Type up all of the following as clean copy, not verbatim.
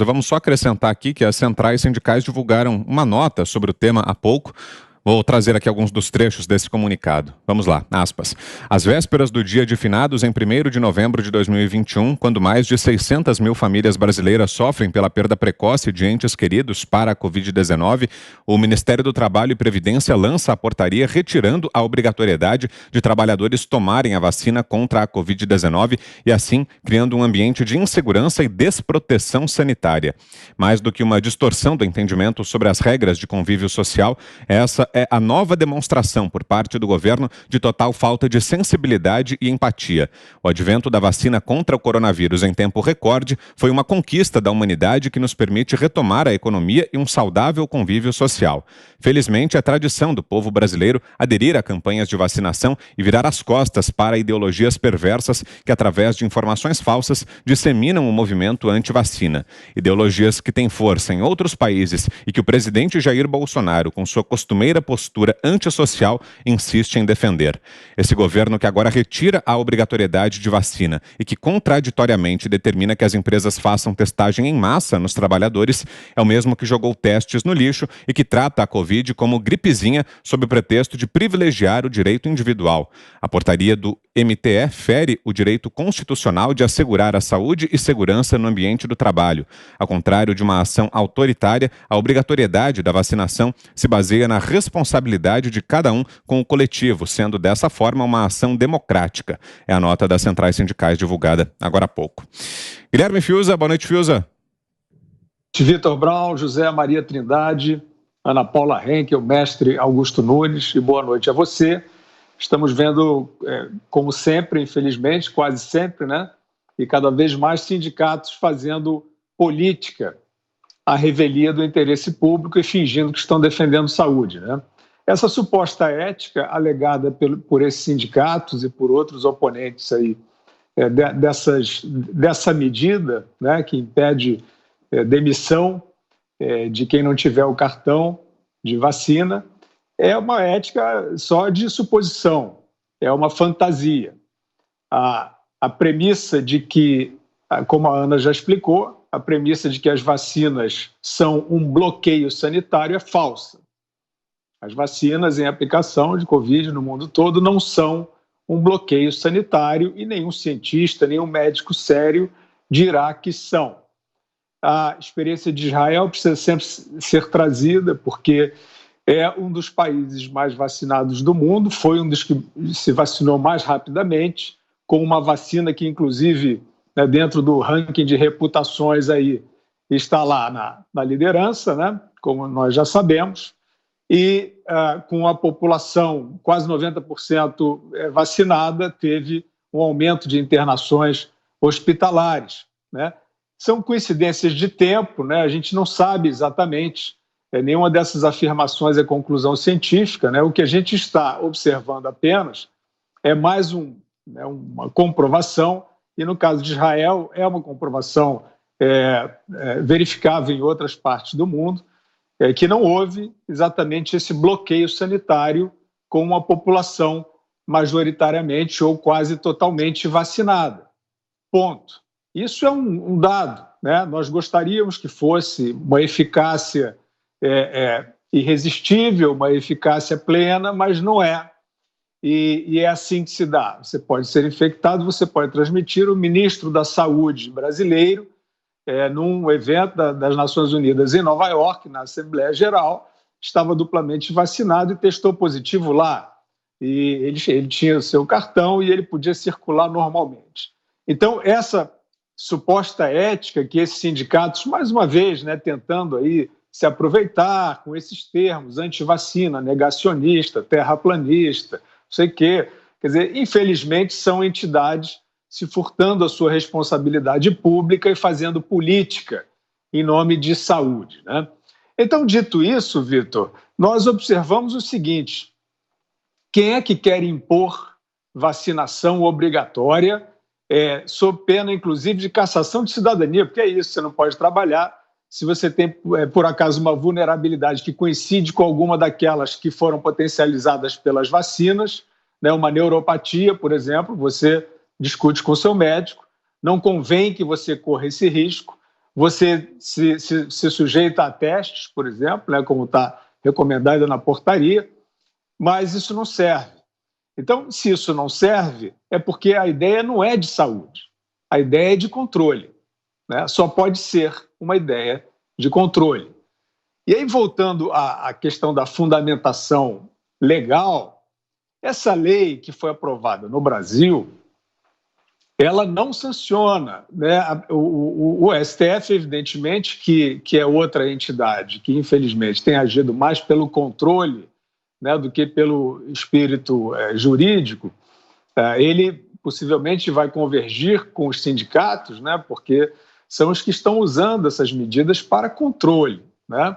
Vamos só acrescentar aqui que as centrais sindicais divulgaram uma nota sobre o tema há pouco. Vou trazer aqui alguns dos trechos desse comunicado. Vamos lá, aspas. Às vésperas do dia de finados, em 1º de novembro de 2021, quando mais de 600 mil famílias brasileiras sofrem pela perda precoce de entes queridos para a Covid-19, o Ministério do Trabalho e Previdência lança a portaria retirando a obrigatoriedade de trabalhadores tomarem a vacina contra a Covid-19 e, assim, criando um ambiente de insegurança e desproteção sanitária. Mais do que uma distorção do entendimento sobre as regras de convívio social, essa é a nova demonstração por parte do governo de total falta de sensibilidade e empatia. O advento da vacina contra o coronavírus em tempo recorde foi uma conquista da humanidade que nos permite retomar a economia e um saudável convívio social. Felizmente, é tradição do povo brasileiro aderir a campanhas de vacinação e virar as costas para ideologias perversas que, através de informações falsas, disseminam o movimento anti-vacina. Ideologias que têm força em outros países e que o presidente Jair Bolsonaro, com sua costumeira postura antissocial, insiste em defender. Esse governo que agora retira a obrigatoriedade de vacina e que contraditoriamente determina que as empresas façam testagem em massa nos trabalhadores é o mesmo que jogou testes no lixo e que trata a Covid como gripezinha sob o pretexto de privilegiar o direito individual. A portaria do MTE fere o direito constitucional de assegurar a saúde e segurança no ambiente do trabalho. Ao contrário de uma ação autoritária, a obrigatoriedade da vacinação se baseia na responsabilidade de cada um com o coletivo, sendo dessa forma uma ação democrática. É a nota das centrais sindicais divulgada agora há pouco. Guilherme Fiuza, boa noite, Fiuza. Vitor Brown, José Maria Trindade, Ana Paula Henkel, mestre Augusto Nunes, e boa noite a você. Estamos vendo, como sempre, infelizmente, quase sempre, né? E cada vez mais sindicatos fazendo política à revelia do interesse público e fingindo que estão defendendo saúde, né? Essa suposta ética alegada por esses sindicatos e por outros oponentes aí, dessa medida, né, que impede demissão de quem não tiver o cartão de vacina, é uma ética só de suposição, é uma fantasia. A premissa de que, como a Ana já explicou, a premissa de que as vacinas são um bloqueio sanitário é falsa. As vacinas em aplicação de Covid no mundo todo não são um bloqueio sanitário e nenhum cientista, nenhum médico sério dirá que são. A experiência de Israel precisa sempre ser trazida, porque é um dos países mais vacinados do mundo, foi um dos que se vacinou mais rapidamente, com uma vacina que, inclusive, né, dentro do ranking de reputações, aí, está lá na liderança, né, como nós já sabemos, e com a população quase 90% vacinada, teve um aumento de internações hospitalares, né? São coincidências de tempo, né? A gente não sabe exatamente, nenhuma dessas afirmações é conclusão científica, né? O que a gente está observando apenas é mais uma comprovação, e no caso de Israel é uma comprovação verificável em outras partes do mundo, que não houve exatamente esse bloqueio sanitário com uma população majoritariamente ou quase totalmente vacinada. Ponto. Isso é um dado, né? Nós gostaríamos que fosse uma eficácia irresistível, uma eficácia plena, mas não é. E é assim que se dá. Você pode ser infectado, você pode transmitir. O ministro da Saúde brasileiro, num evento das Nações Unidas em Nova York, na Assembleia Geral, estava duplamente vacinado e testou positivo lá. E ele tinha o seu cartão e ele podia circular normalmente. Então, essa suposta ética que esses sindicatos, mais uma vez, né, tentando aí se aproveitar com esses termos, antivacina, negacionista, terraplanista, não sei o quê. Quer dizer, infelizmente, são entidades se furtando a sua responsabilidade pública e fazendo política em nome de saúde, né? Então, dito isso, Vitor, nós observamos o seguinte: quem é que quer impor vacinação obrigatória, sob pena, inclusive, de cassação de cidadania? Porque é isso, você não pode trabalhar se você tem, por acaso, uma vulnerabilidade que coincide com alguma daquelas que foram potencializadas pelas vacinas, né? Uma neuropatia, por exemplo, você discute com o seu médico, não convém que você corra esse risco, você se sujeita a testes, por exemplo, né, como está recomendado na portaria, mas isso não serve. Então, se isso não serve, é porque a ideia não é de saúde, a ideia é de controle, né? Só pode ser uma ideia de controle. E aí, voltando à questão da fundamentação legal, essa lei que foi aprovada no Brasil, ela não sanciona, né? O STF, evidentemente, que é outra entidade que, infelizmente, tem agido mais pelo controle, né, do que pelo espírito jurídico, ele possivelmente vai convergir com os sindicatos, né, porque são os que estão usando essas medidas para controle, né,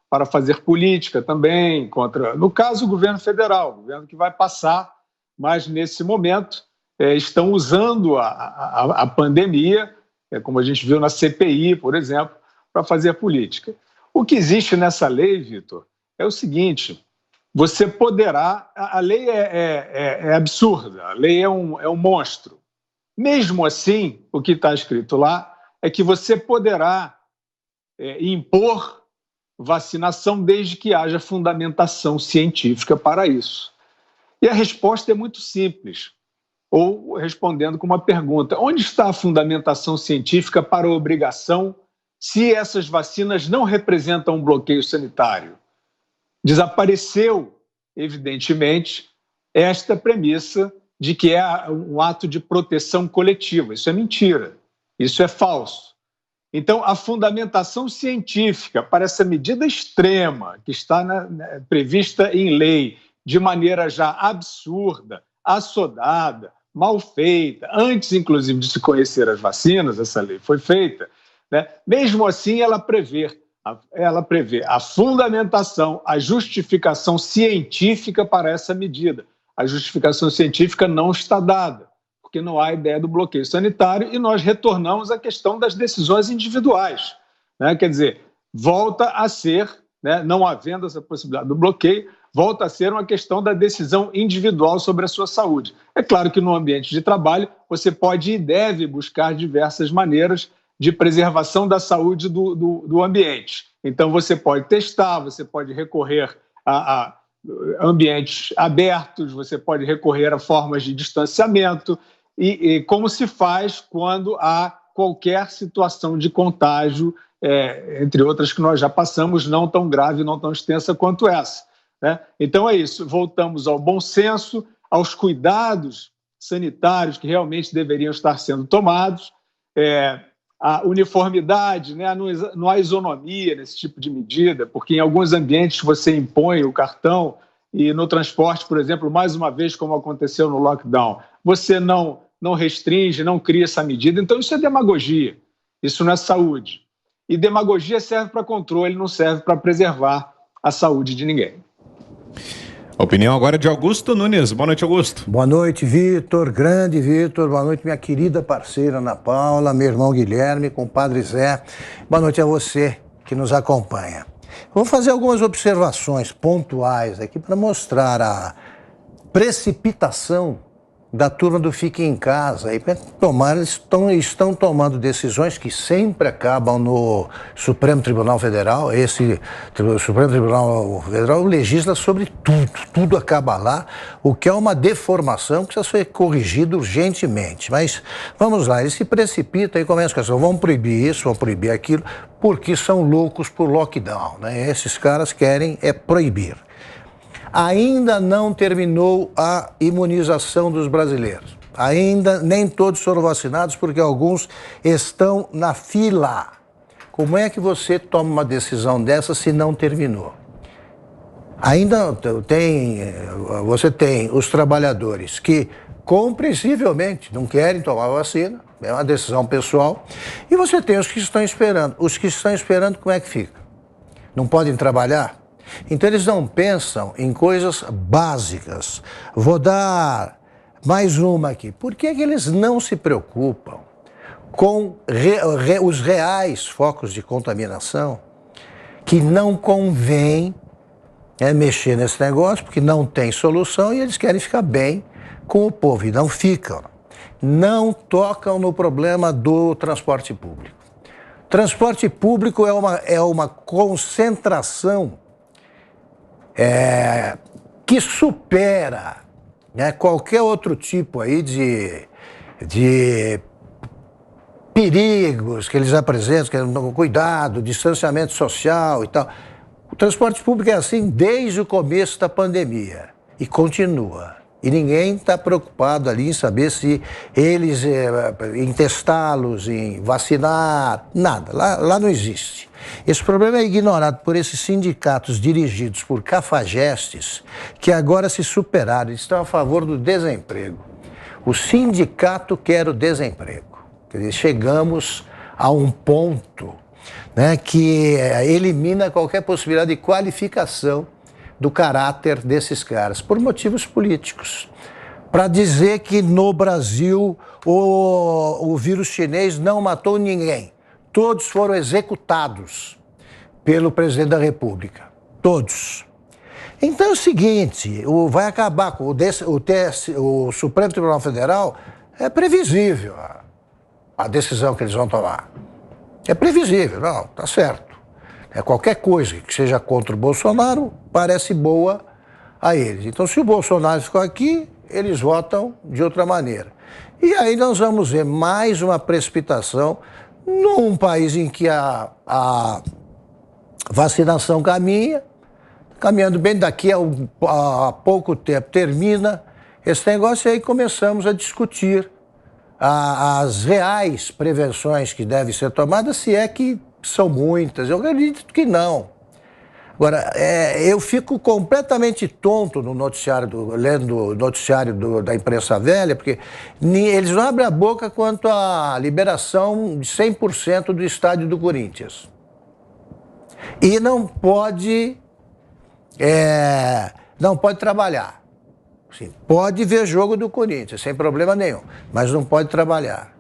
para fazer política também contra, no caso, o governo federal, o governo que vai passar, mas nesse momento estão usando a pandemia, como a gente viu na CPI, por exemplo, para fazer política. O que existe nessa lei, Vitor, é o seguinte: você poderá... A lei é absurda, a lei é um monstro. Mesmo assim, o que está escrito lá é que você poderá impor vacinação desde que haja fundamentação científica para isso. E a resposta é muito simples. Ou respondendo com uma pergunta: onde está a fundamentação científica para a obrigação se essas vacinas não representam um bloqueio sanitário? Desapareceu, evidentemente, esta premissa de que é um ato de proteção coletiva. Isso é mentira, isso é falso. Então, a fundamentação científica para essa medida extrema que está prevista em lei de maneira já absurda, assodada, mal feita, antes, inclusive, de se conhecer as vacinas, essa lei foi feita, né? Mesmo assim, ela prevê a fundamentação, a justificação científica para essa medida. A justificação científica não está dada, porque não há ideia do bloqueio sanitário, e nós retornamos à questão das decisões individuais, né? Quer dizer, volta a ser, né, não havendo essa possibilidade do bloqueio, volta a ser uma questão da decisão individual sobre a sua saúde. É claro que no ambiente de trabalho você pode e deve buscar diversas maneiras de preservação da saúde do ambiente. Então você pode testar, você pode recorrer a ambientes abertos, você pode recorrer a formas de distanciamento, e como se faz quando há qualquer situação de contágio, entre outras que nós já passamos, não tão grave, não tão extensa quanto essa, né? Então é isso, voltamos ao bom senso, aos cuidados sanitários que realmente deveriam estar sendo tomados, a uniformidade, né? Não há isonomia nesse tipo de medida, porque em alguns ambientes você impõe o cartão e no transporte, por exemplo, mais uma vez, como aconteceu no lockdown, você não restringe, não cria essa medida. Então isso é demagogia, isso não é saúde. E demagogia serve para controle, não serve para preservar a saúde de ninguém. A opinião agora é de Augusto Nunes. Boa noite, Augusto. Boa noite, Vitor, grande Vitor. Boa noite, minha querida parceira Ana Paula, meu irmão Guilherme, compadre Zé. Boa noite a você que nos acompanha. Vou fazer algumas observações pontuais aqui para mostrar a precipitação da turma do Fique em Casa. Eles estão tomando decisões que sempre acabam no Supremo Tribunal Federal. O Supremo Tribunal Federal legisla sobre tudo acaba lá, o que é uma deformação que precisa ser corrigido urgentemente. Mas vamos lá, eles se precipitam e começam com essa: vamos proibir isso, vamos proibir aquilo, porque são loucos por lockdown, né? Esses caras querem proibir. Ainda não terminou a imunização dos brasileiros. Ainda nem todos foram vacinados, porque alguns estão na fila. Como é que você toma uma decisão dessa se não terminou? Ainda você tem os trabalhadores que, compreensivelmente, não querem tomar vacina, é uma decisão pessoal, e você tem os que estão esperando. Os que estão esperando, como é que fica? Não podem trabalhar? Então eles não pensam em coisas básicas. Vou dar mais uma aqui. Por que eles não se preocupam com os reais focos de contaminação, que não convém mexer nesse negócio, porque não tem solução e eles querem ficar bem com o povo, e não ficam. Não tocam no problema do transporte público. Transporte público é uma concentração que supera, né, qualquer outro tipo aí de perigos que eles apresentam, que é cuidado, distanciamento social e tal. O transporte público é assim desde o começo da pandemia e continua. E ninguém está preocupado ali em saber se eles, em testá-los, em vacinar, nada. Lá não existe. Esse problema é ignorado por esses sindicatos dirigidos por cafajestes que agora se superaram, eles estão a favor do desemprego. O sindicato quer o desemprego. Quer dizer, chegamos a um ponto, né, que elimina qualquer possibilidade de qualificação do caráter desses caras, por motivos políticos. Para dizer que no Brasil o vírus chinês não matou ninguém. Todos foram executados pelo presidente da República. Todos. Então é o seguinte, vai acabar com o Supremo Tribunal Federal, é previsível a decisão que eles vão tomar. É previsível, não, tá certo. Qualquer coisa que seja contra o Bolsonaro parece boa a eles. Então, se o Bolsonaro ficou aqui, eles votam de outra maneira. E aí nós vamos ver mais uma precipitação num país em que a vacinação caminhando bem, daqui a pouco tempo termina esse negócio, e aí começamos a discutir as reais prevenções que devem ser tomadas, se é que são muitas. Eu acredito que não. Agora, eu fico completamente tonto no noticiário, lendo o noticiário da imprensa velha, porque eles não abrem a boca quanto à liberação de 100% do estádio do Corinthians. E não pode trabalhar. Sim, pode ver jogo do Corinthians, sem problema nenhum, mas não pode trabalhar.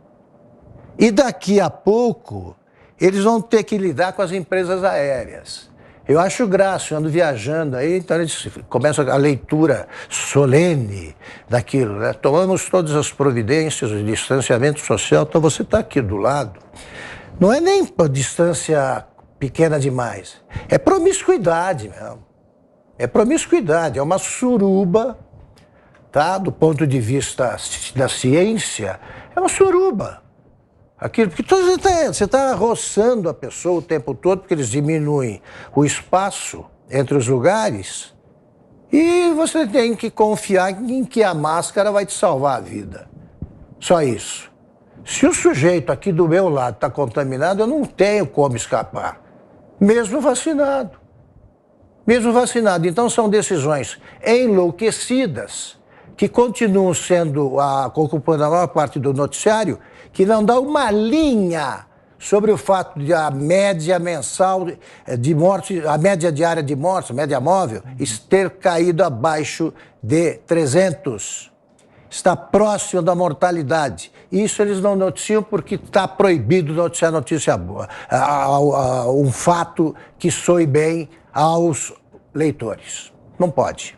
E daqui a pouco, eles vão ter que lidar com as empresas aéreas. Eu acho graça, eu ando viajando aí, então eles começam a leitura solene daquilo, né? Tomamos todas as providências, o distanciamento social, então você está aqui do lado. Não é nem distância pequena demais, é promiscuidade mesmo. É promiscuidade, é uma suruba, tá? Do ponto de vista da ciência, é uma suruba. Aquilo, porque você está roçando a pessoa o tempo todo, porque eles diminuem o espaço entre os lugares, e você tem que confiar em que a máscara vai te salvar a vida. Só isso. Se o sujeito aqui do meu lado está contaminado, eu não tenho como escapar, mesmo vacinado. Mesmo vacinado. Então são decisões enlouquecidas que continuam sendo, ocupando a maior parte do noticiário, que não dá uma linha sobre o fato de a média mensal de mortes, a média diária de mortes, a média móvel, ter caído abaixo de 300. Está próximo da mortalidade. Isso eles não noticiam porque está proibido noticiar notícia boa. Um fato que soe bem aos leitores. Não pode.